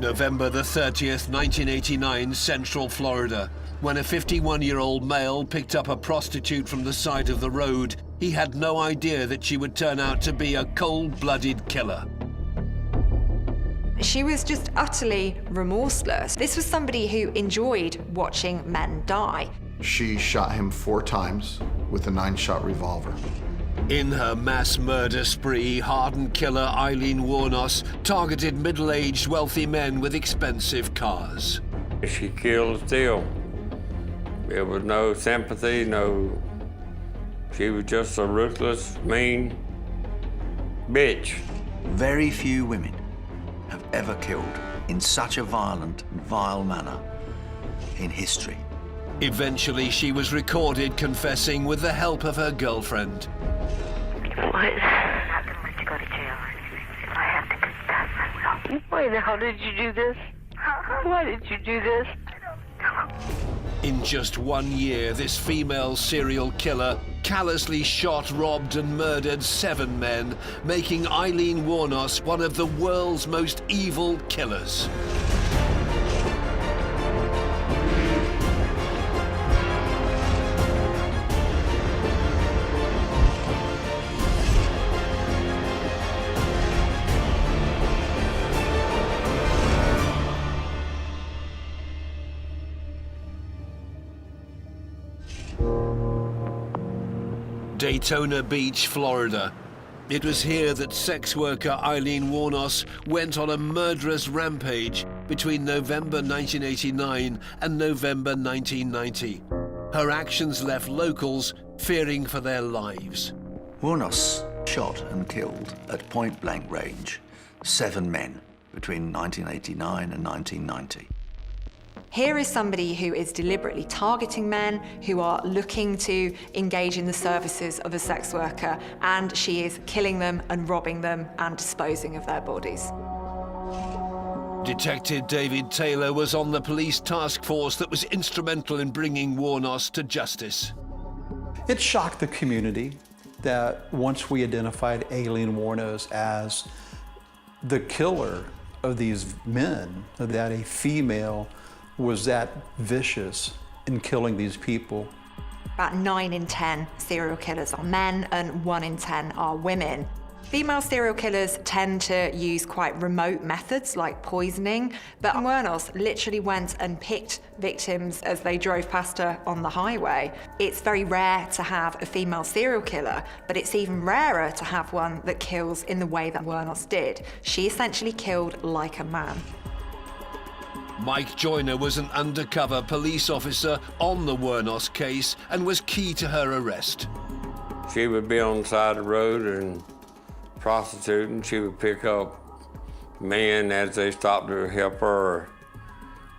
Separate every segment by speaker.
Speaker 1: November the 30th, 1989, Central Florida. When a 51-year-old male picked up a prostitute from the side of the road, he had no idea that she would turn out to be a cold-blooded killer.
Speaker 2: She was just utterly remorseless. This was somebody who enjoyed watching men die.
Speaker 3: She shot him 4 times with a 9-shot revolver.
Speaker 1: In her mass murder spree, hardened killer Aileen Wuornos targeted middle-aged wealthy men with expensive cars.
Speaker 4: She killed to steal. There was no sympathy, she was just a ruthless, mean bitch.
Speaker 5: Very few women have ever killed in such a violent, vile manner in history.
Speaker 1: Eventually, she was recorded confessing with the help of her girlfriend.
Speaker 6: I'm not going to let you go to jail or anything. If I have to confess, I will. Why the hell did you do this? Why did you do this? I don't know.
Speaker 1: In just 1 year, this female serial killer callously shot, robbed and murdered 7 men, making Aileen Wuornos one of the world's most evil killers. Daytona Beach, Florida. It was here that sex worker Aileen Wuornos went on a murderous rampage between November 1989 and November 1990. Her actions left locals fearing for their lives.
Speaker 5: Wuornos shot and killed at point-blank range 7 men between 1989 and 1990.
Speaker 2: Here is somebody who is deliberately targeting men who are looking to engage in the services of a sex worker, and she is killing them and robbing them and disposing of their bodies.
Speaker 1: Detective David Taylor was on the police task force that was instrumental in bringing Wuornos to justice.
Speaker 7: It shocked the community that once we identified Aileen Wuornos as the killer of these men, that a female was that vicious in killing these people.
Speaker 2: About 9 in 10 serial killers are men and 1 in 10 are women. Female serial killers tend to use quite remote methods like poisoning, but Wuornos literally went and picked victims as they drove past her on the highway. It's very rare to have a female serial killer, but it's even rarer to have one that kills in the way that Wuornos did. She essentially killed like a man.
Speaker 1: Mike Joyner was an undercover police officer on the Wuornos case and was key to her arrest.
Speaker 4: She would be on the side of the road and prostituting. She would pick up men as they stopped to help her,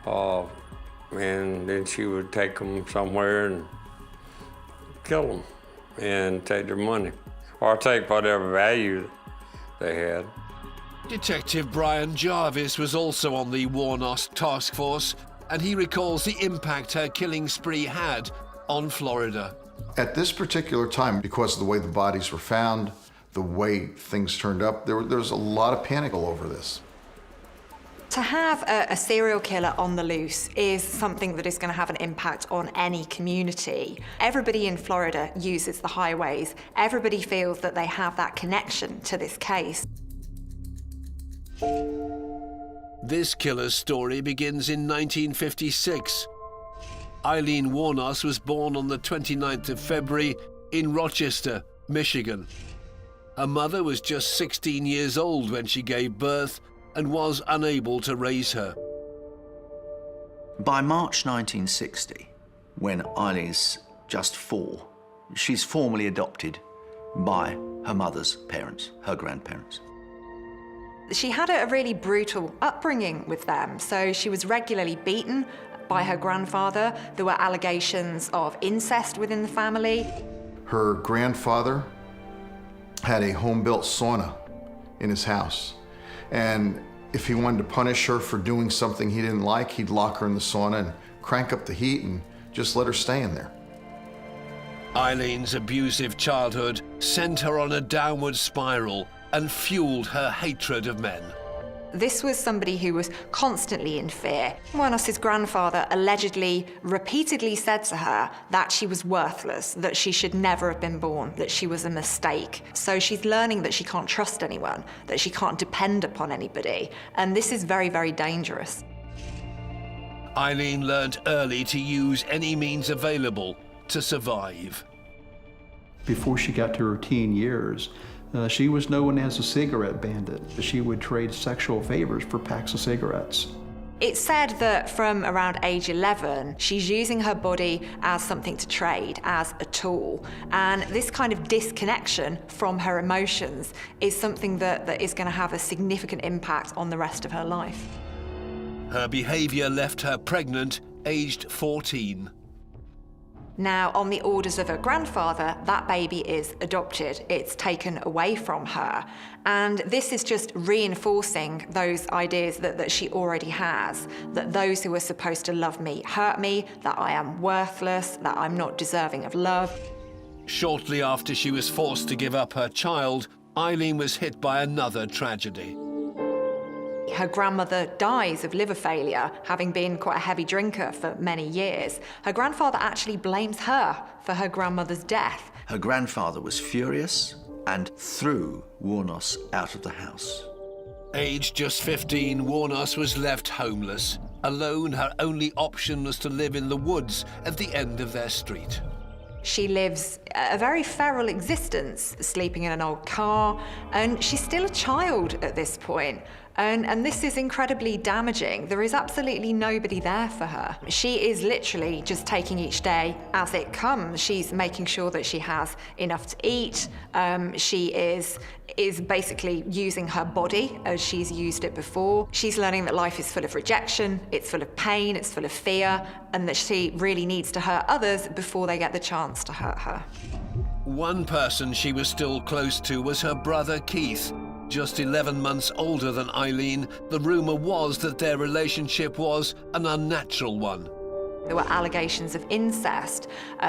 Speaker 4: and then she would take them somewhere and kill them and take their money, or take whatever value they had.
Speaker 1: Detective Brian Jarvis was also on the Wuornos task force, and he recalls the impact her killing spree had on Florida.
Speaker 3: At this particular time, because of the way the bodies were found, the way things turned up, there was a lot of panic all over this.
Speaker 2: To have a serial killer on the loose is something that is going to have an impact on any community. Everybody in Florida uses the highways. Everybody feels that they have that connection to this case.
Speaker 1: This killer's story begins in 1956. Aileen Wuornos was born on the 29th of February in Rochester, Michigan. Her mother was just 16 years old when she gave birth and was unable to raise her.
Speaker 5: By March 1960, when Eileen's just 4, she's formally adopted by her mother's parents, her grandparents.
Speaker 2: She had a really brutal upbringing with them, so she was regularly beaten by her grandfather. There were allegations of incest within the family.
Speaker 3: Her grandfather had a home-built sauna in his house, and if he wanted to punish her for doing something he didn't like, he'd lock her in the sauna and crank up the heat and just let her stay in there.
Speaker 1: Eileen's abusive childhood sent her on a downward spiral and fueled her hatred of men.
Speaker 2: This was somebody who was constantly in fear. Wuornos' grandfather allegedly repeatedly said to her that she was worthless, that she should never have been born, that she was a mistake. So she's learning that she can't trust anyone, that she can't depend upon anybody. And this is very, very dangerous.
Speaker 1: Aileen learned early to use any means available to survive.
Speaker 7: Before she got to her teen years, she was known as a cigarette bandit. She would trade sexual favors for packs of cigarettes.
Speaker 2: It's said that from around age 11, she's using her body as something to trade, as a tool. And this kind of disconnection from her emotions is something that is going to have a significant impact on the rest of her life.
Speaker 1: Her behavior left her pregnant, aged 14.
Speaker 2: Now, on the orders of her grandfather, that baby is adopted. It's taken away from her. And this is just reinforcing those ideas that she already has, that those who are supposed to love me hurt me, that I am worthless, that I'm not deserving of love.
Speaker 1: Shortly after she was forced to give up her child, Aileen was hit by another tragedy.
Speaker 2: Her grandmother dies of liver failure, having been quite a heavy drinker for many years. Her grandfather actually blames her for her grandmother's death.
Speaker 5: Her grandfather was furious and threw Wuornos out of the house.
Speaker 1: Aged just 15, Wuornos was left homeless. Alone, her only option was to live in the woods at the end of their street.
Speaker 2: She lives a very feral existence, sleeping in an old car, and she's still a child at this point. And this is incredibly damaging. There is absolutely nobody there for her. She is literally just taking each day as it comes. She's making sure that she has enough to eat. She is basically using her body as she's used it before. She's learning that life is full of rejection, it's full of pain, it's full of fear, and that she really needs to hurt others before they get the chance to hurt her.
Speaker 1: One person she was still close to was her brother Keith. Just 11 months older than Aileen, the rumor was that their relationship was an unnatural one.
Speaker 2: There were allegations of incest.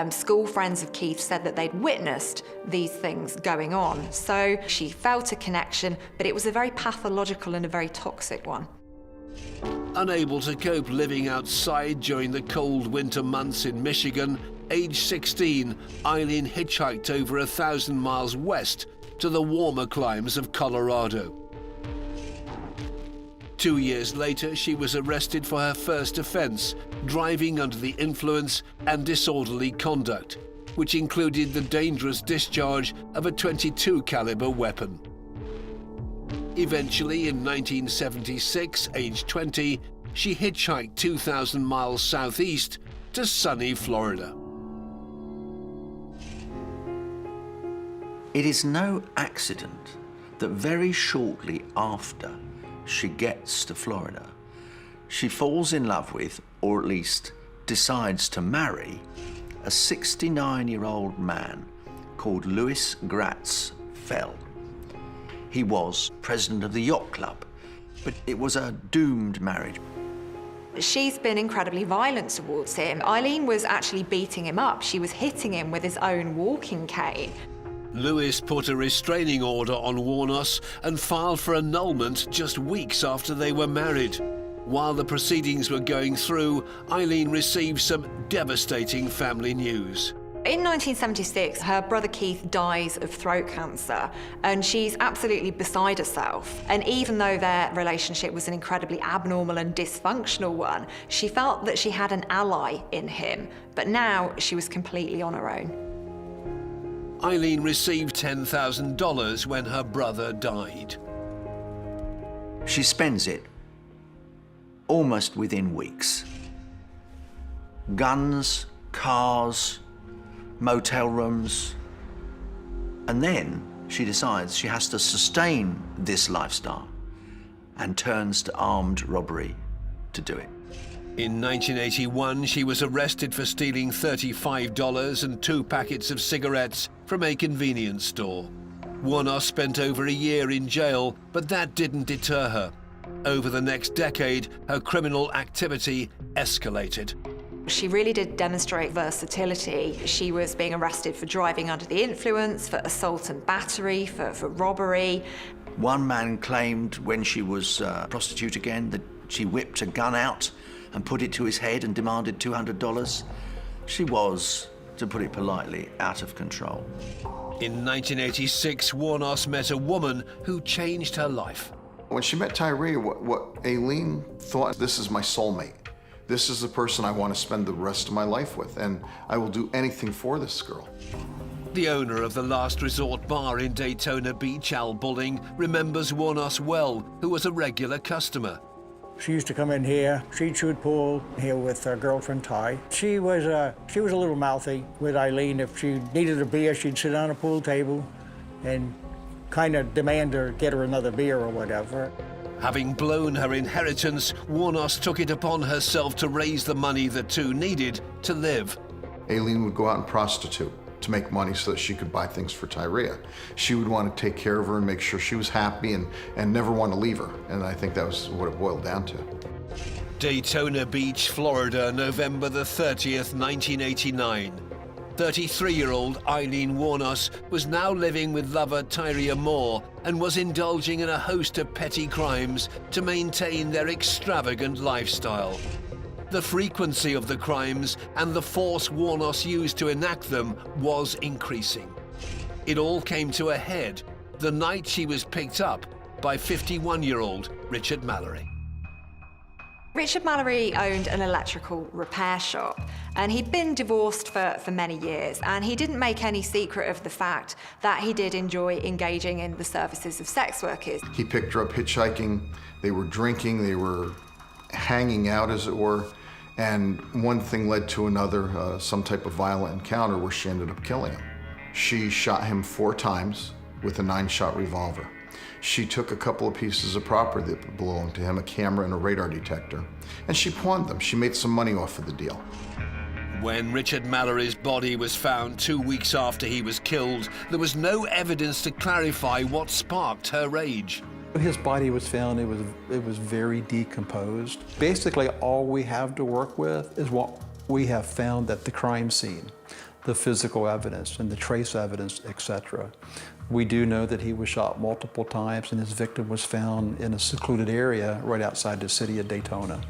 Speaker 2: School friends of Keith said that they'd witnessed these things going on. So she felt a connection, but it was a very pathological and a very toxic one.
Speaker 1: Unable to cope living outside during the cold winter months in Michigan, age 16, Aileen hitchhiked over 1,000 miles west to the warmer climes of Colorado. 2 years later, she was arrested for her first offense, driving under the influence and disorderly conduct, which included the dangerous discharge of a .22 caliber weapon. Eventually, in 1976, age 20, she hitchhiked 2,000 miles southeast to sunny Florida.
Speaker 5: It is no accident that very shortly after she gets to Florida, she falls in love with, or at least decides to marry, a 69-year-old man called Louis Gratz Fell. He was president of the yacht club, but it was a doomed marriage.
Speaker 2: She's been incredibly violent towards him. Aileen was actually beating him up. She was hitting him with his own walking cane.
Speaker 1: Louis put a restraining order on Wuornos and filed for annulment just weeks after they were married. While the proceedings were going through, Aileen received some devastating family news.
Speaker 2: In 1976, her brother Keith dies of throat cancer, and she's absolutely beside herself. And even though their relationship was an incredibly abnormal and dysfunctional one, she felt that she had an ally in him. But now she was completely on her own.
Speaker 1: Aileen received $10,000 when her brother died.
Speaker 5: She spends it almost within weeks. Guns, cars, motel rooms. And then she decides she has to sustain this lifestyle and turns to armed robbery to do it.
Speaker 1: In 1981, she was arrested for stealing $35 and 2 packets of cigarettes from a convenience store. Wuornos spent over a year in jail, but that didn't deter her. Over the next decade, her criminal activity escalated.
Speaker 2: She really did demonstrate versatility. She was being arrested for driving under the influence, for assault and battery, for robbery.
Speaker 5: One man claimed when she was a prostitute again that she whipped a gun out and put it to his head and demanded $200. She was, to put it politely, out of control.
Speaker 1: In 1986, Wuornos met a woman who changed her life.
Speaker 3: When she met Tyree, what Aileen thought, this is my soulmate. This is the person I want to spend the rest of my life with, and I will do anything for this girl.
Speaker 1: The owner of the Last Resort bar in Daytona Beach, Al Bulling, remembers Wuornos well, who was a regular customer.
Speaker 8: She used to come in here. She'd shoot pool here with her girlfriend Ty. She was a little mouthy with Aileen. If she needed a beer, she'd sit on a pool table and kind of demand her get her another beer or whatever.
Speaker 1: Having blown her inheritance, Wuornos took it upon herself to raise the money the two needed to live.
Speaker 3: Aileen would go out and prostitute to make money so that she could buy things for Tyrea. She would want to take care of her and make sure she was happy and never want to leave her. And I think that was what it boiled down to.
Speaker 1: Daytona Beach, Florida, November the 30th, 1989. 33-year-old Aileen Wuornos was now living with lover Tyrea Moore and was indulging in a host of petty crimes to maintain their extravagant lifestyle. The frequency of the crimes and the force Wuornos used to enact them was increasing. It all came to a head the night she was picked up by 51-year-old Richard Mallory.
Speaker 2: Richard Mallory owned an electrical repair shop, and he'd been divorced for many years, and he didn't make any secret of the fact that he did enjoy engaging in the services of sex workers.
Speaker 3: He picked her up hitchhiking, they were drinking, they were hanging out, as it were, and one thing led to another, some type of violent encounter where she ended up killing him. She shot him 4 times with a 9-shot revolver. She took a couple of pieces of property that belonged to him, a camera and a radar detector, and she pawned them. She made some money off of the deal.
Speaker 1: When Richard Mallory's body was found 2 weeks after he was killed, there was no evidence to clarify what sparked her rage.
Speaker 7: His body was found, it was very decomposed. Basically, all we have to work with is what we have found at the crime scene, the physical evidence and the trace evidence, etc. We do know that he was shot multiple times and his victim was found in a secluded area right outside the city of Daytona.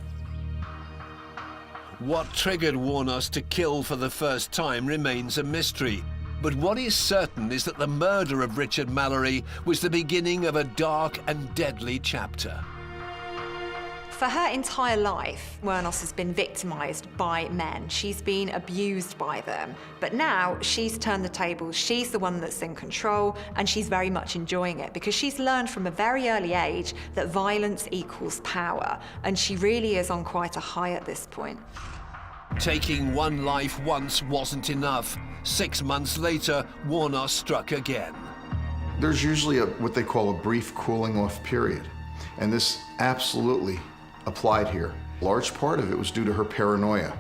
Speaker 1: What triggered Wuornos to kill for the first time remains a mystery. But what is certain is that the murder of Richard Mallory was the beginning of a dark and deadly chapter.
Speaker 2: For her entire life, Wuornos has been victimized by men. She's been abused by them. But now she's turned the tables. She's the one that's in control, and she's very much enjoying it because she's learned from a very early age that violence equals power, and she really is on quite a high at this point.
Speaker 1: Taking one life once wasn't enough. 6 months later, Wuornos struck again.
Speaker 3: There's usually what they call a brief cooling off period, and this absolutely applied here. A large part of it was due to her paranoia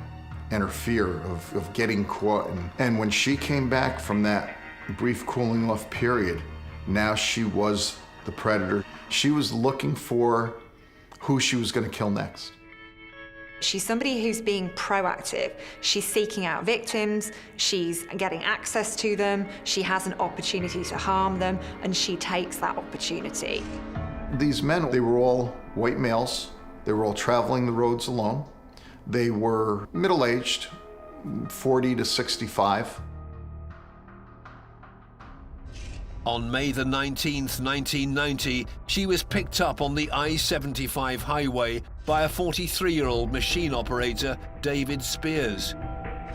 Speaker 3: and her fear of getting caught. And when she came back from that brief cooling off period, now she was the predator. She was looking for who she was going to kill next.
Speaker 2: She's somebody who's being proactive. She's seeking out victims, she's getting access to them, she has an opportunity to harm them, and she takes that opportunity.
Speaker 3: These men, they were all white males. They were all traveling the roads alone. They were middle-aged, 40 to 65.
Speaker 1: On May the 19th, 1990, she was picked up on the I-75 highway by a 43-year-old machine operator, David Spears.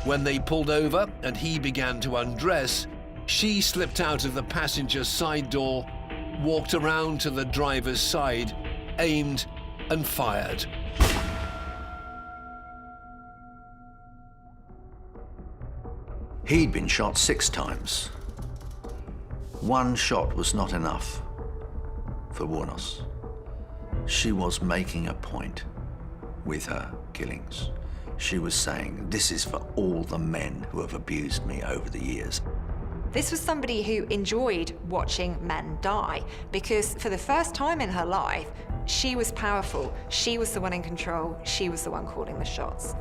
Speaker 1: When they pulled over and he began to undress, she slipped out of the passenger side door, walked around to the driver's side, aimed and fired.
Speaker 5: He'd been shot 6 times. One shot was not enough for Wuornos. She was making a point with her killings. She was saying, this is for all the men who have abused me over the years.
Speaker 2: This was somebody who enjoyed watching men die because for the first time in her life, she was powerful. She was the one in control. She was the one calling the shots.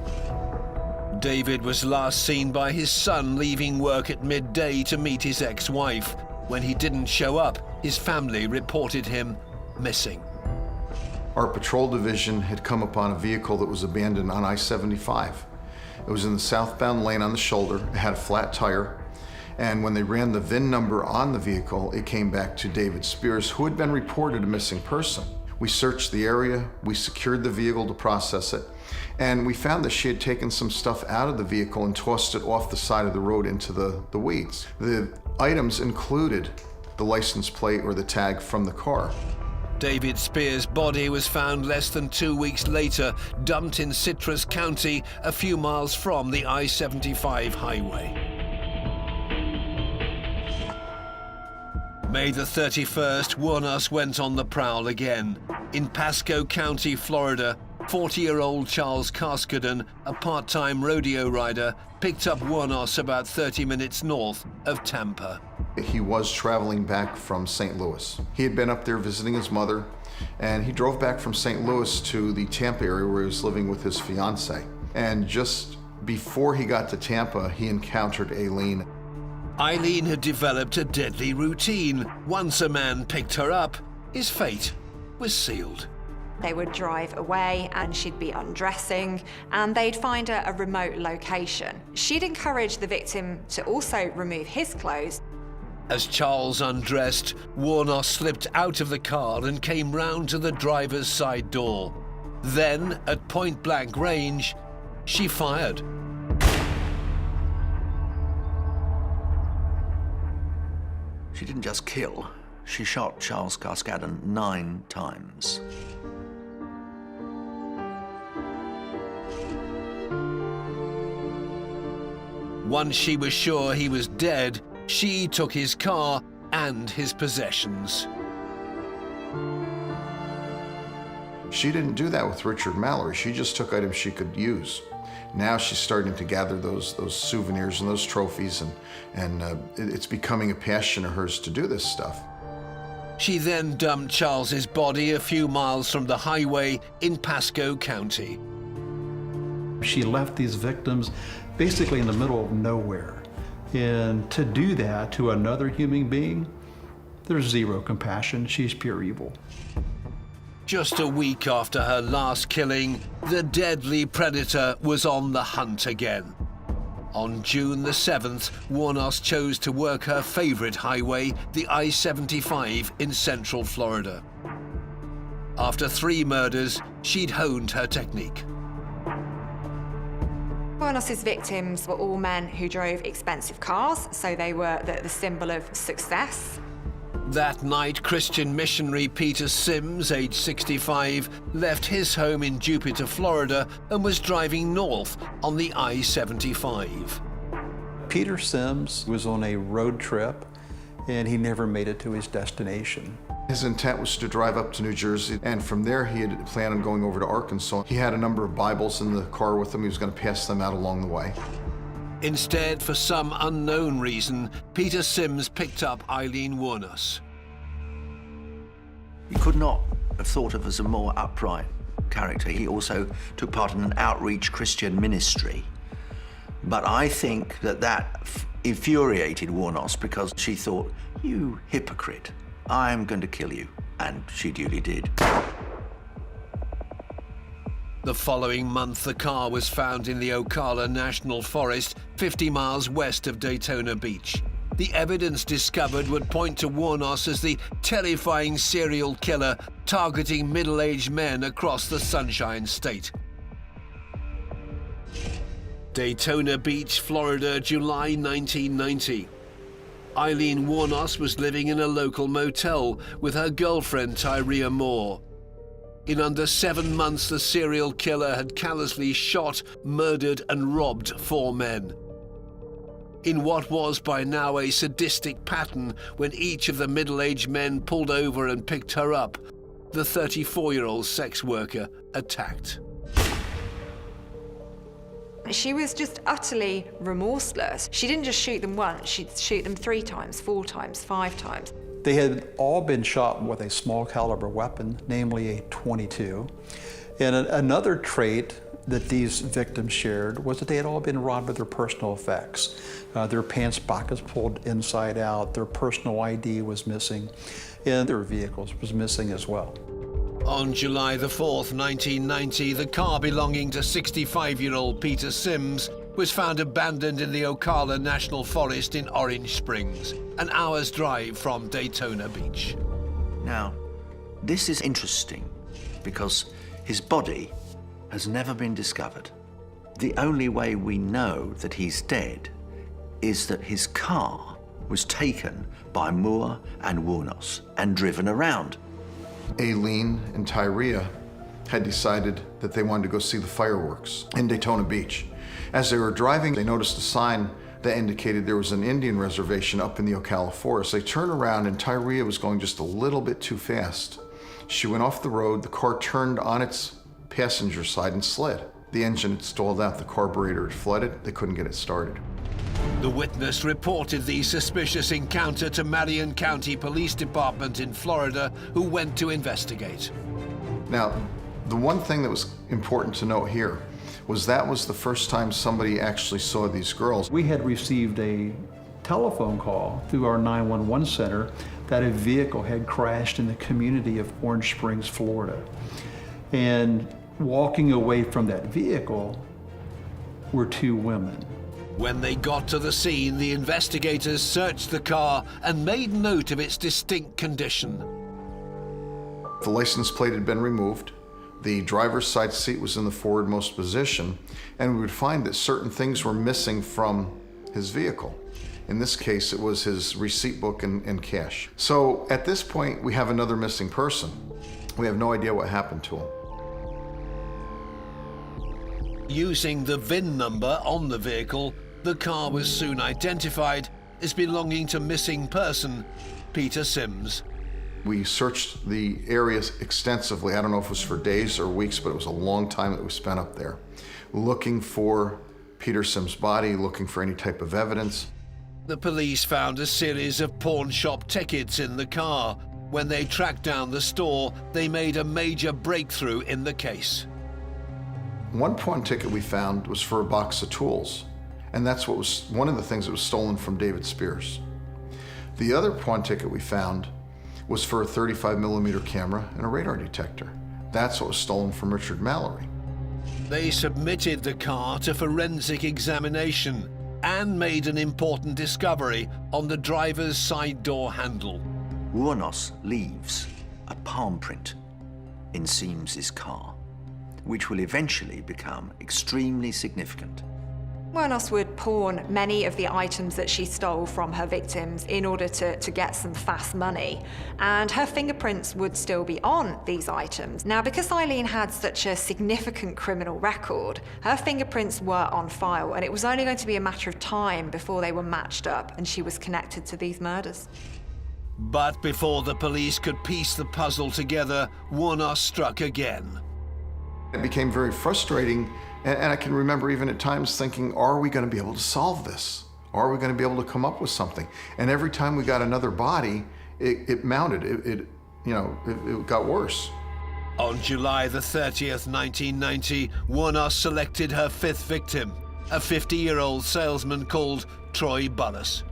Speaker 1: David was last seen by his son leaving work at midday to meet his ex-wife. When he didn't show up, his family reported him missing.
Speaker 3: Our patrol division had come upon a vehicle that was abandoned on I-75. It was in the southbound lane on the shoulder. It had a flat tire. And when they ran the VIN number on the vehicle, it came back to David Spears, who had been reported a missing person. We searched the area, we secured the vehicle to process it, and we found that she had taken some stuff out of the vehicle and tossed it off the side of the road into the weeds. The items included the license plate or the tag from the car.
Speaker 1: David Spears' body was found less than 2 weeks later, dumped in Citrus County, a few miles from the I-75 highway. May the 31st, Wuornos went on the prowl again. In Pasco County, Florida, 40-year-old Charles Carskadon, a part-time rodeo rider, picked up Wuornos about 30 minutes north of Tampa.
Speaker 3: He was traveling back from St. Louis. He had been up there visiting his mother, and he drove back from St. Louis to the Tampa area where he was living with his fiancée. And just before he got to Tampa, he encountered Aileen.
Speaker 1: Aileen had developed a deadly routine. Once a man picked her up, his fate was sealed.
Speaker 2: They would drive away and she'd be undressing and they'd find a remote location. She'd encourage the victim to also remove his clothes.
Speaker 1: As Charles undressed, Wuornos slipped out of the car and came round to the driver's side door. Then, at point-blank range, she fired.
Speaker 5: She didn't just kill, she shot Charles Carskadon 9 times.
Speaker 1: Once she was sure he was dead, she took his car and his possessions.
Speaker 3: She didn't do that with Richard Mallory. She just took items she could use. Now she's starting to gather those souvenirs and those trophies, and it's becoming a passion of hers to do this stuff.
Speaker 1: She then dumped Charles's body a few miles from the highway in Pasco County.
Speaker 7: She left these victims basically in the middle of nowhere. And to do that to another human being, there's zero compassion. She's pure evil.
Speaker 1: Just a week after her last killing, the deadly predator was on the hunt again. On June the 7th, Wuornos chose to work her favorite highway, the I-75 in central Florida. After 3 murders, she'd honed her technique.
Speaker 2: Wuornos' victims were all men who drove expensive cars, so they were the symbol of success.
Speaker 1: That night, Christian missionary Peter Sims, age 65, left his home in Jupiter, Florida, and was driving north on the I-75.
Speaker 7: Peter Sims was on a road trip, and he never made it to his destination.
Speaker 3: His intent was to drive up to New Jersey, and from there he had planned on going over to Arkansas. He had a number of Bibles in the car with him. He was going to pass them out along the way.
Speaker 1: Instead, for some unknown reason, Peter Sims picked up Aileen Wuornos.
Speaker 5: You could not have thought of as a more upright character. He also took part in an outreach Christian ministry. But I think that infuriated Wuornos because she thought, you hypocrite, I'm going to kill you. And she duly did.
Speaker 1: The following month, the car was found in the Ocala National Forest, 50 miles west of Daytona Beach. The evidence discovered would point to Wuornos as the terrifying serial killer targeting middle-aged men across the Sunshine State. Daytona Beach, Florida, July 1990. Aileen Wuornos was living in a local motel with her girlfriend Tyria Moore. In under 7 months, the serial killer had callously shot, murdered, and robbed 4 men. In what was by now a sadistic pattern, when each of the middle-aged men pulled over and picked her up, the 34-year-old sex worker attacked.
Speaker 2: She was just utterly remorseless. She didn't just shoot them once, she'd shoot them 3 times, 4 times, 5 times.
Speaker 7: They had all been shot with a small caliber weapon, namely a .22. And another trait that these victims shared was that they had all been robbed of their personal effects. Their pants pockets pulled inside out, their personal ID was missing, and their vehicles was missing as well.
Speaker 1: On July the 4th, 1990, the car belonging to 65-year-old Peter Sims was found abandoned in the Ocala National Forest in Orange Springs, an hour's drive from Daytona Beach.
Speaker 5: Now, this is interesting because his body has never been discovered. The only way we know that he's dead is that his car was taken by Moore and Wuornos and driven around.
Speaker 3: Aileen and Tyria had decided that they wanted to go see the fireworks in Daytona Beach. As they were driving, they noticed a sign that indicated there was an Indian reservation up in the Ocala forest. They turned around and Tyria was going just a little bit too fast. She went off the road, the car turned on its passenger side and slid. The engine had stalled out, the carburetor had flooded, they couldn't get it started.
Speaker 1: The witness reported the suspicious encounter to Marion County Police Department in Florida, who went to investigate.
Speaker 3: Now, the one thing that was important to note here was that was the first time somebody actually saw these girls.
Speaker 7: We had received a telephone call through our 911 center that a vehicle had crashed in the community of Orange Springs, Florida. And walking away from that vehicle were two women.
Speaker 1: When they got to the scene, the investigators searched the car and made note of its distinct condition.
Speaker 3: The license plate had been removed. The driver's side seat was in the forwardmost position, and we would find that certain things were missing from his vehicle. In this case, it was his receipt book and cash. So at this point, we have another missing person. We have no idea what happened to him.
Speaker 1: Using the VIN number on the vehicle, the car was soon identified as belonging to missing person Peter Sims.
Speaker 3: We searched the areas extensively. I don't know if it was for days or weeks, but it was a long time that we spent up there, looking for Peter Sims' body, looking for any type of evidence.
Speaker 1: The police found a series of pawn shop tickets in the car. When they tracked down the store, they made a major breakthrough in the case.
Speaker 3: One pawn ticket we found was for a box of tools, and that's what was one of the things that was stolen from David Spears. The other pawn ticket we found was for a 35mm camera and a radar detector. That's what was stolen from Richard Mallory.
Speaker 1: They submitted the car to forensic examination and made an important discovery on the driver's side door handle.
Speaker 5: Wuornos leaves a palm print in Sims's car, which will eventually become extremely significant.
Speaker 2: Wuornos would pawn many of the items that she stole from her victims in order to get some fast money, and her fingerprints would still be on these items. Now, because Aileen had such a significant criminal record, her fingerprints were on file, and it was only going to be a matter of time before they were matched up and she was connected to these murders.
Speaker 1: But before the police could piece the puzzle together, Wuornos struck again.
Speaker 3: It became very frustrating, and I can remember even at times thinking, are we going to be able to solve this? Are we going to be able to come up with something? And every time we got another body, it mounted. It got worse.
Speaker 1: On July the 30th, 1990, Wuornos selected her fifth victim, a 50-year-old salesman called Troy Bullis.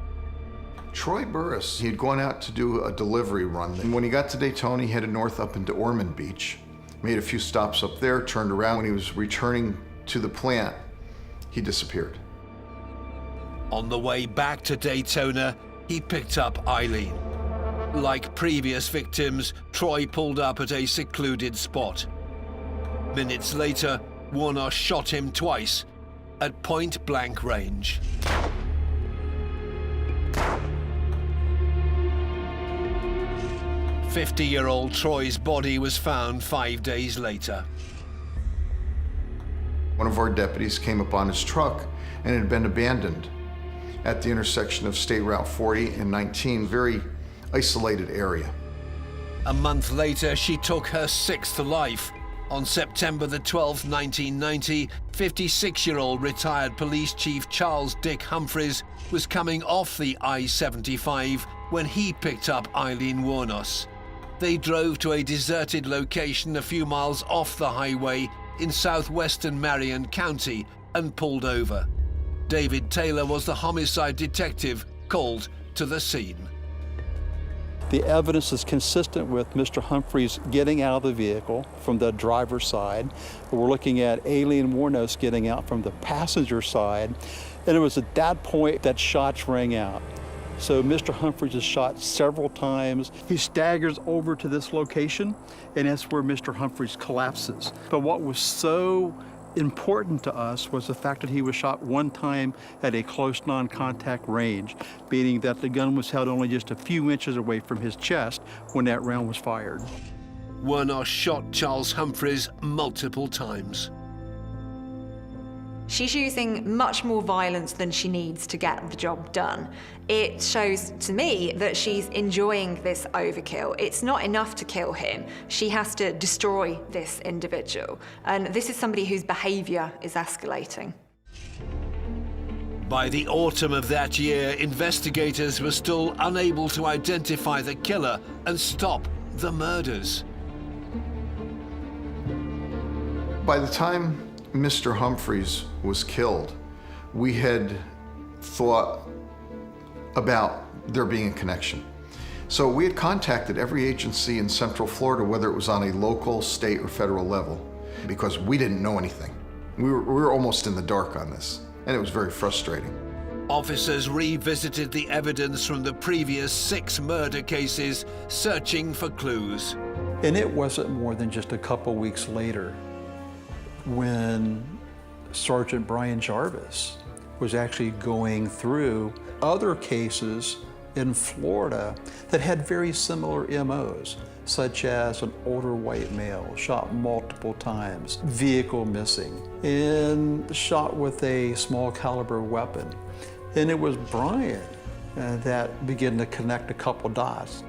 Speaker 3: Troy Burris, he had gone out to do a delivery run. And when he got to Daytona, he headed north up into Ormond Beach, made a few stops up there, turned around. When he was returning to the plant, he disappeared.
Speaker 1: On the way back to Daytona, he picked up Aileen. Like previous victims, Troy pulled up at a secluded spot. Minutes later, Wuornos shot him twice at point-blank range. "50-year-old Troy's body was found 5 days later.
Speaker 3: One of our deputies came upon his truck and it had been abandoned at the intersection of State Route 40 and 19, very isolated area.
Speaker 1: A month later, she took her sixth life. On September the 12th, 1990, 56-year-old retired police chief Charles Dick Humphreys was coming off the I-75 when he picked up Aileen Wuornos. They drove to a deserted location a few miles off the highway in southwestern Marion County and pulled over. David Taylor was the homicide detective called to the scene.
Speaker 7: The evidence is consistent with Mr. Humphreys getting out of the vehicle from the driver's side. We're looking at Aileen Wuornos getting out from the passenger side. And it was at that point that shots rang out. So Mr. Humphreys is shot several times. He staggers over to this location, and that's where Mr. Humphreys collapses. But what was so important to us was the fact that he was shot one time at a close non-contact range, meaning that the gun was held only just a few inches away from his chest when that round was fired.
Speaker 1: Wuornos shot Charles Humphreys multiple times.
Speaker 2: She's using much more violence than she needs to get the job done. It shows to me that she's enjoying this overkill. It's not enough to kill him. She has to destroy this individual. And this is somebody whose behavior is escalating.
Speaker 1: By the autumn of that year, investigators were still unable to identify the killer and stop the murders.
Speaker 3: By the time Mr. Humphreys was killed, we had thought about there being a connection. So we had contacted every agency in Central Florida, whether it was on a local, state, or federal level, because we didn't know anything. We were almost in the dark on this, and it was very frustrating.
Speaker 1: Officers revisited the evidence from the previous 6 murder cases, searching for clues.
Speaker 7: And it wasn't more than just a couple weeks later when Sergeant Brian Jarvis was actually going through other cases in Florida that had very similar MOs, such as an older white male shot multiple times, vehicle missing, and shot with a small caliber weapon. And it was Brian that began to connect a couple dots.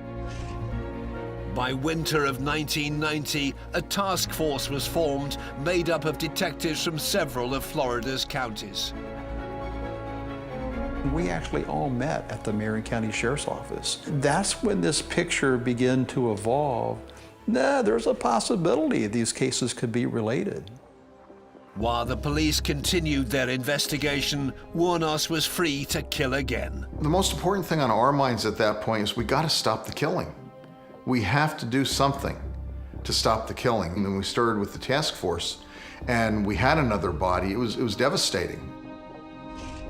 Speaker 1: By winter of 1990, a task force was formed made up of detectives from several of Florida's counties.
Speaker 7: We actually all met at the Marion County Sheriff's Office. That's when this picture began to evolve. There's a possibility these cases could be related.
Speaker 1: While the police continued their investigation, Wuornos was free to kill again.
Speaker 3: The most important thing on our minds at that point is we got to stop the killing. We have to do something to stop the killing. And then we started with the task force, and we had another body. It was devastating.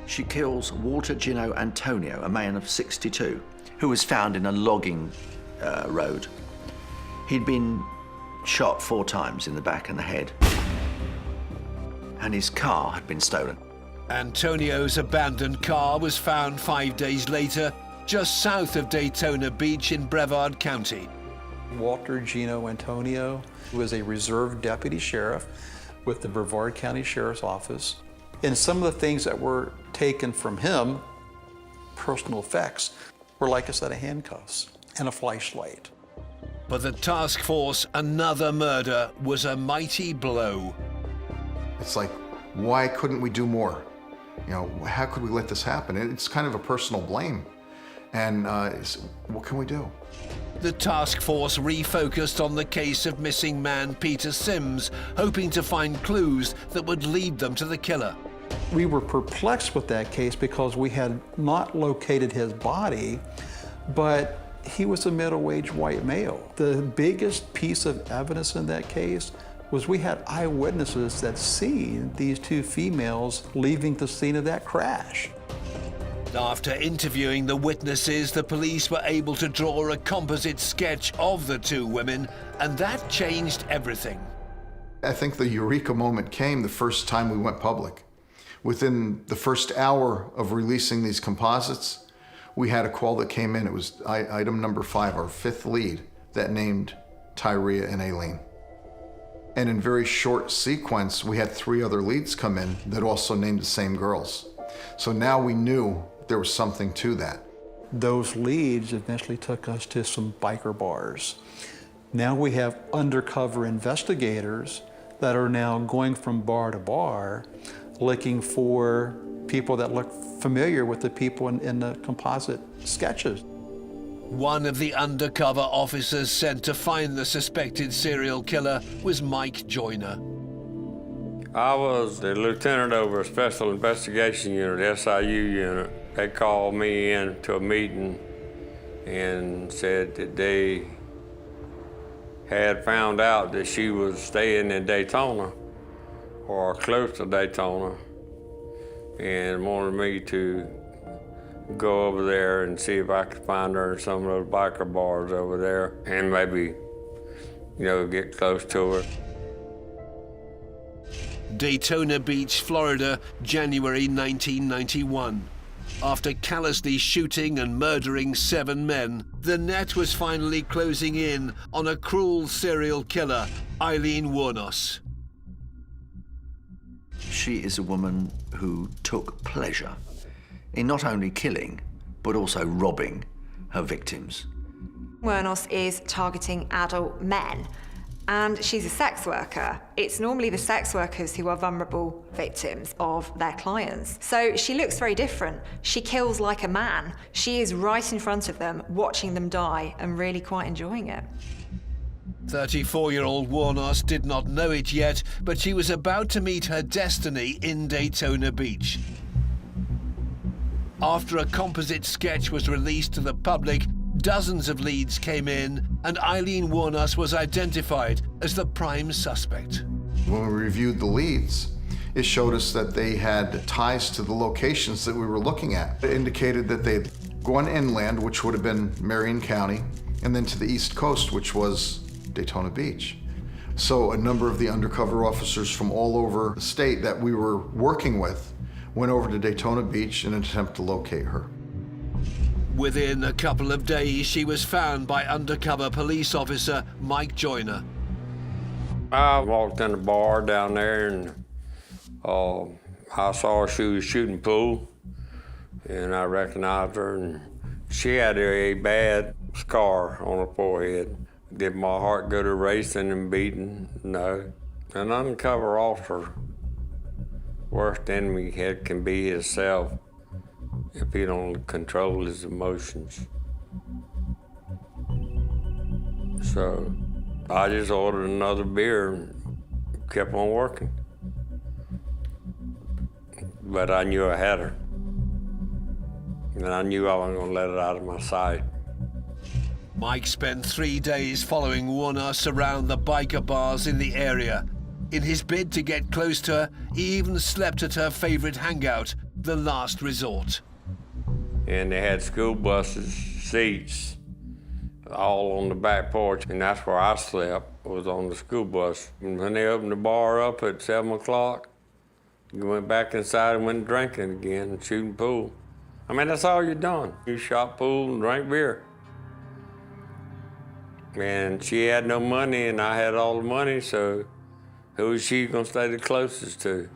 Speaker 5: She kills Walter Gino Antonio, a man of 62, who was found in a logging road. He'd been shot 4 times in the back and the head, and his car had been stolen.
Speaker 1: Antonio's abandoned car was found 5 days later, just south of Daytona Beach in Brevard County.
Speaker 7: Walter Gino Antonio was a reserve deputy sheriff with the Brevard County Sheriff's Office. And some of the things that were taken from him, personal effects, were like a set of handcuffs and a flashlight.
Speaker 1: For the task force, another murder was a mighty blow.
Speaker 3: It's like, why couldn't we do more? You know, how could we let this happen? It's kind of a personal blame. And what can we do?
Speaker 1: The task force refocused on the case of missing man Peter Sims, hoping to find clues that would lead them to the killer.
Speaker 7: We were perplexed with that case because we had not located his body, but he was a middle-aged white male. The biggest piece of evidence in that case was we had eyewitnesses that seen these 2 females leaving the scene of that crash.
Speaker 1: After interviewing the witnesses, the police were able to draw a composite sketch of the 2 women, and that changed everything.
Speaker 3: I think the eureka moment came the first time we went public. Within the first hour of releasing these composites, we had a call that came in. It was item number 5, our 5th lead, that named Tyria and Aileen. And in very short sequence, we had 3 other leads come in that also named the same girls. So now we knew there was something to that.
Speaker 7: Those leads eventually took us to some biker bars. Now we have undercover investigators that are now going from bar to bar, looking for people that look familiar with the people in the composite sketches.
Speaker 1: One of the undercover officers sent to find the suspected serial killer was Mike Joyner.
Speaker 4: I was the lieutenant over a special investigation unit, SIU unit. They called me in to a meeting and said that they had found out that she was staying in Daytona or close to Daytona and wanted me to go over there and see if I could find her in some of those biker bars over there and maybe, get close to her.
Speaker 1: Daytona Beach, Florida, January 1991. After callously shooting and murdering 7 men, the net was finally closing in on a cruel serial killer, Aileen Wuornos.
Speaker 5: She is a woman who took pleasure in not only killing, but also robbing her victims.
Speaker 2: Wuornos is targeting adult men, and she's a sex worker. It's normally the sex workers who are vulnerable victims of their clients. So she looks very different. She kills like a man. She is right in front of them, watching them die and really quite enjoying it.
Speaker 1: 34-year-old Wuornos did not know it yet, but she was about to meet her destiny in Daytona Beach. After a composite sketch was released to the public, dozens of leads came in, and Aileen Wuornos was identified as the prime suspect.
Speaker 3: When we reviewed the leads, it showed us that they had ties to the locations that we were looking at. It indicated that they'd gone inland, which would have been Marion County, and then to the East Coast, which was Daytona Beach. So a number of the undercover officers from all over the state that we were working with went over to Daytona Beach in an attempt to locate her.
Speaker 1: Within a couple of days, she was found by undercover police officer Mike Joyner.
Speaker 4: I walked in the bar down there and I saw her. She was shooting pool, and I recognized her, and she had a bad scar on her forehead. Did my heart go to racing and beating? No. An undercover officer, worst enemy can be himself if he don't control his emotions. So I just ordered another beer and kept on working. But I knew I had her. And I knew I wasn't gonna let it out of my sight.
Speaker 1: Mike spent 3 days following Wuornos around the biker bars in the area. In his bid to get close to her, he even slept at her favorite hangout, the Last Resort.
Speaker 4: And they had school buses, seats, all on the back porch, and that's where I slept, was on the school bus. And when they opened the bar up at 7 o'clock, you went back inside and went drinking again and shooting pool. I mean, that's all you're doing. You shot pool and drank beer. And she had no money and I had all the money, so who was she gonna stay the closest to?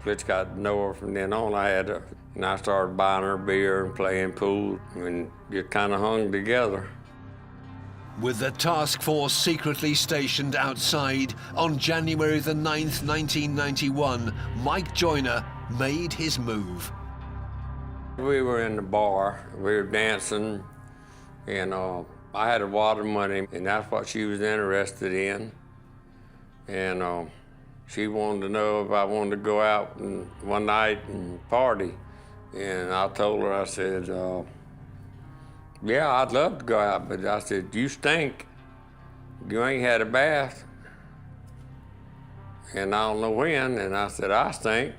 Speaker 4: Which got to know her from then on. I had her, and I started buying her beer and playing pool, and you kind of hung together.
Speaker 1: With the task force secretly stationed outside, on January the 9th, 1991, Mike Joyner made his move.
Speaker 4: We were in the bar, we were dancing, and I had a water money, and that's what she was interested in. And she wanted to know if I wanted to go out one night and party. And I told her, I said, yeah, I'd love to go out, but I said, you stink. You ain't had a bath. And I don't know when, and I said, I stink.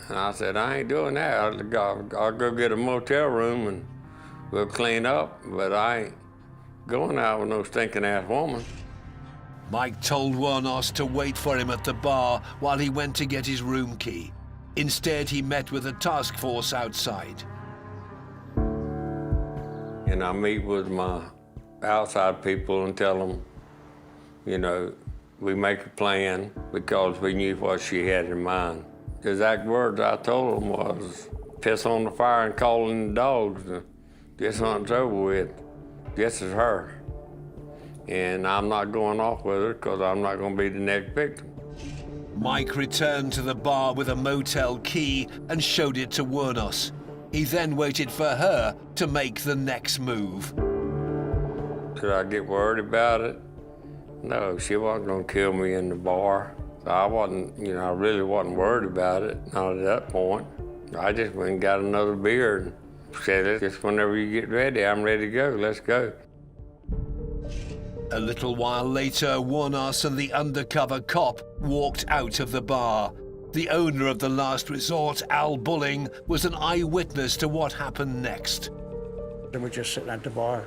Speaker 4: And I said, I ain't doing that. I'll go get a motel room and we'll clean up, but I ain't going out with no stinking ass woman.
Speaker 1: Mike told Wuornos to wait for him at the bar while he went to get his room key. Instead, he met with a task force outside.
Speaker 4: And I meet with my outside people and tell them, we make a plan because we knew what she had in mind. The exact words I told them was, piss on the fire and call in the dogs. This hunt's over with. This is her. And I'm not going off with her because I'm not going to be the next victim.
Speaker 1: Mike returned to the bar with a motel key and showed it to Wuornos. He then waited for her to make the next move.
Speaker 4: Did I get worried about it? No, she wasn't going to kill me in the bar. I wasn't, I really wasn't worried about it, not at that point. I just went and got another beer and said, just whenever you get ready, I'm ready to go, let's go.
Speaker 1: A little while later, Wuornos and the undercover cop walked out of the bar. The owner of the last resort, Al Bulling, was an eyewitness to what happened next.
Speaker 8: They were just sitting at the bar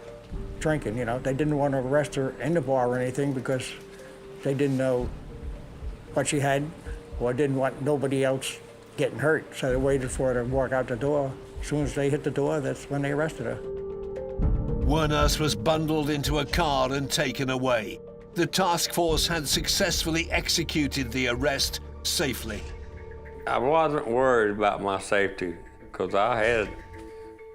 Speaker 8: drinking, They didn't want to arrest her in the bar or anything because they didn't know what she had or didn't want nobody else getting hurt. So they waited for her to walk out the door. As soon as they hit the door, that's when they arrested her.
Speaker 1: Wuornos was bundled into a car and taken away. The task force had successfully executed the arrest safely.
Speaker 4: I wasn't worried about my safety because I had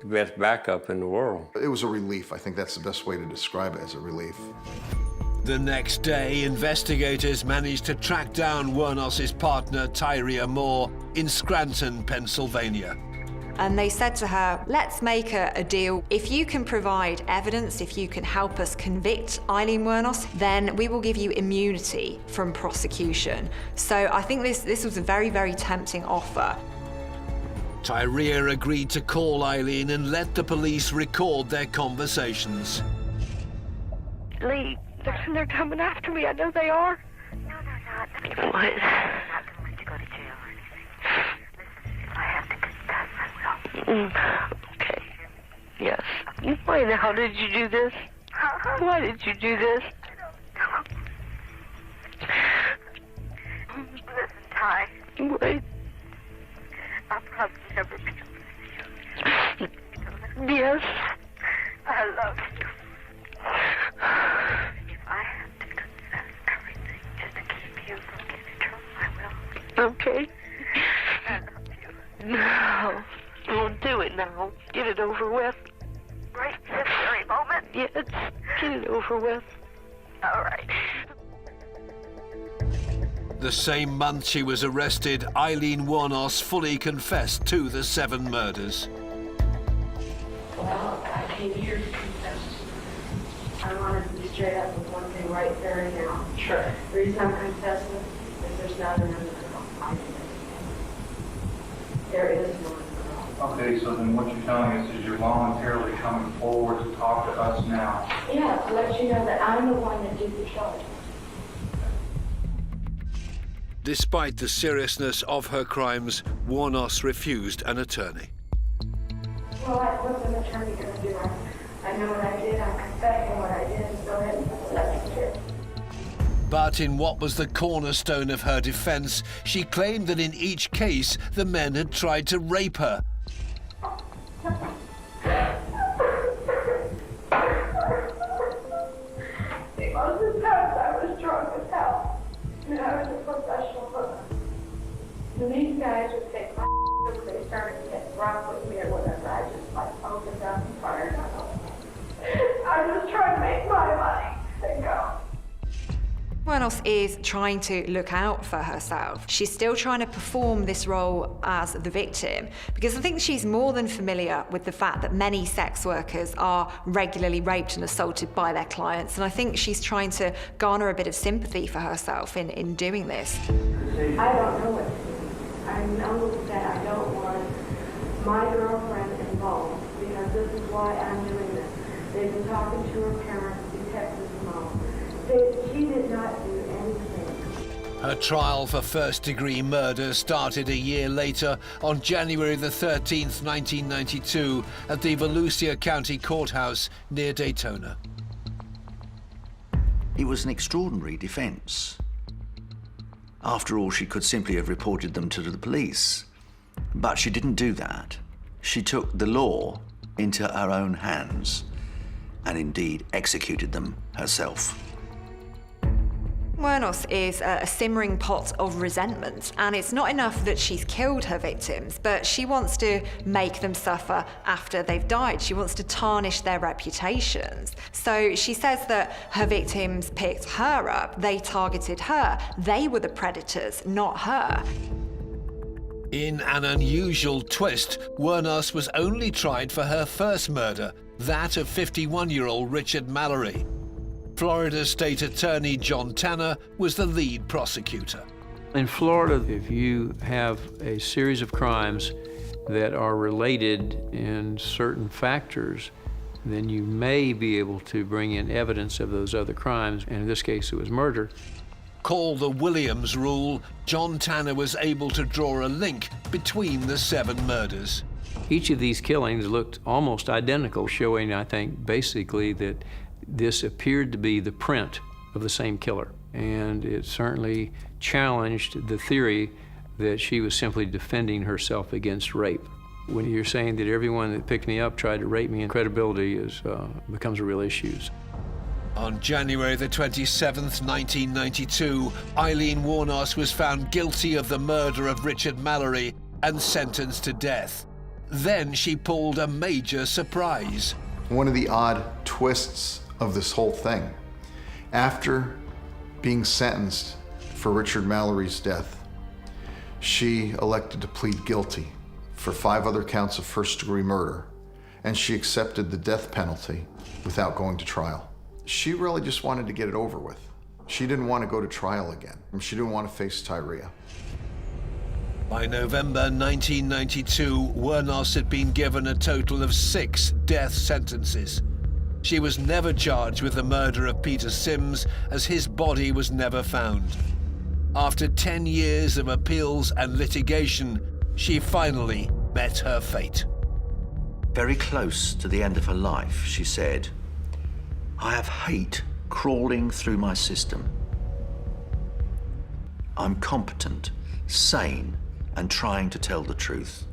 Speaker 4: the best backup in the world.
Speaker 3: It was a relief. I think that's the best way to describe it, as a relief.
Speaker 1: The next day, investigators managed to track down Wuornos' partner, Tyria Moore, in Scranton, Pennsylvania.
Speaker 2: And they said to her, let's make a deal. If you can provide evidence, if you can help us convict Aileen Wuornos, then we will give you immunity from prosecution. So I think this was a very, very tempting offer.
Speaker 1: Tyria agreed to call Aileen and let the police record their conversations.
Speaker 6: Lee, they're coming after me. I know they are. No, they're not. What? I'm not going to let you go to jail or anything. Listen, if I have to confess, I will. Okay. Yes. Why the hell did you do this? Why did you do this? I don't know. Listen, Ty. Wait. I'll probably never be able to see you. Yes. I love you. If I have to confess everything just to keep you from getting in trouble, I will. Okay. I love you. No. Don't do it now. Get it over with. Right this very moment? Yes. Get it over with. All right.
Speaker 1: The same month she was arrested, Aileen Wuornos fully confessed to the 7 murders.
Speaker 9: Well, I came here to confess. I wanted to be straight up with one thing right there and now. Sure. The reason I'm confessing is there's not another girl. I did it. There is no other girl.
Speaker 10: Okay, so then what you're telling us is you're voluntarily coming forward to talk to us now.
Speaker 9: Yeah, to let you know that I'm the one that did the charge.
Speaker 1: Despite the seriousness of her crimes, Wuornos refused an attorney.
Speaker 9: Well, what's an attorney going to do? I know what I did. I'm confessing what I did. So go ahead and let me hear.
Speaker 1: But in what was the cornerstone of her defense, she claimed that in each case, the men had tried to rape her.
Speaker 9: Most of the times I was drunk as hell. And I was a professional hooker. And these guys would take my if they started to get rough with me or whatever. I just opened up and fired on them. I was trying to make my money and go.
Speaker 2: Wuornos is trying to look out for herself. She's still trying to perform this role as the victim because I think she's more than familiar with the fact that many sex workers are regularly raped and assaulted by their clients, and I think she's trying to garner a bit of sympathy for herself in doing this.
Speaker 9: I don't know what to do. I know that I don't want my girlfriend involved because this is why I'm doing this. They've been talking to her parents, Detective Mom. She did not do anything.
Speaker 1: Her trial for first-degree murder started a year later on January the 13th, 1992 at the Volusia County Courthouse near Daytona.
Speaker 5: It was an extraordinary defense. After all, she could simply have reported them to the police. But she didn't do that. She took the law into her own hands and indeed executed them herself.
Speaker 2: Wuornos is a simmering pot of resentment, and it's not enough that she's killed her victims, but she wants to make them suffer after they've died. She wants to tarnish their reputations. So she says that her victims picked her up, they targeted her, they were the predators, not her.
Speaker 1: In an unusual twist, Wuornos was only tried for her first murder, that of 51-year-old Richard Mallory. Florida State Attorney John Tanner was the lead prosecutor.
Speaker 11: In Florida, if you have a series of crimes that are related in certain factors, then you may be able to bring in evidence of those other crimes, and in this case it was murder.
Speaker 1: Called the Williams Rule, John Tanner was able to draw a link between the 7 murders.
Speaker 11: Each of these killings looked almost identical, showing, I think, basically that this appeared to be the print of the same killer. And it certainly challenged the theory that she was simply defending herself against rape. When you're saying that everyone that picked me up tried to rape me, and credibility becomes a real issue.
Speaker 1: On January the 27th, 1992, Aileen Wuornos was found guilty of the murder of Richard Mallory and sentenced to death. Then she pulled a major surprise.
Speaker 3: One of the odd twists of this whole thing, after being sentenced for Richard Mallory's death, she elected to plead guilty for 5 other counts of first-degree murder, and she accepted the death penalty without going to trial. She really just wanted to get it over with. She didn't want to go to trial again. She didn't want to face Tyria.
Speaker 1: By November 1992, Wuornos had been given a total of 6 death sentences. She was never charged with the murder of Peter Sims, as his body was never found. After 10 years of appeals and litigation, she finally met her fate.
Speaker 5: Very close to the end of her life, she said, "I have hate crawling through my system. I'm competent, sane, and trying to tell the truth.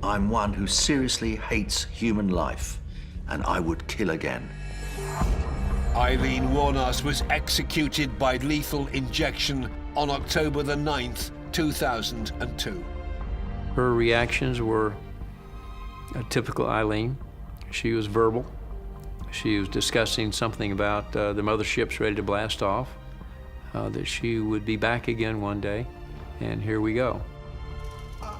Speaker 5: I'm one who seriously hates human life, and I would kill again."
Speaker 1: Aileen Wuornos was executed by lethal injection on October the 9th, 2002.
Speaker 11: Her reactions were a typical Aileen. She was verbal. She was discussing something about the mothership's ready to blast off, that she would be back again one day, and here we go.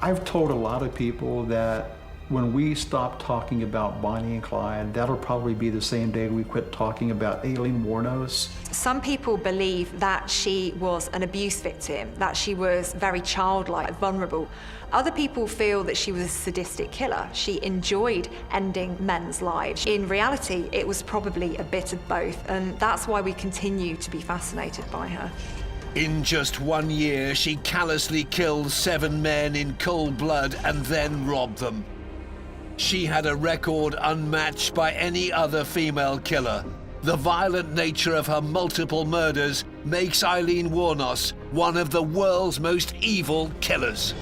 Speaker 7: I've told a lot of people that when we stop talking about Bonnie and Clyde, that'll probably be the same day we quit talking about Aileen Wuornos.
Speaker 2: Some people believe that she was an abuse victim, that she was very childlike, vulnerable. Other people feel that she was a sadistic killer. She enjoyed ending men's lives. In reality, it was probably a bit of both, and that's why we continue to be fascinated by her.
Speaker 1: In just 1 year, she callously killed 7 men in cold blood and then robbed them. She had a record unmatched by any other female killer. The violent nature of her multiple murders makes Aileen Wuornos one of the world's most evil killers.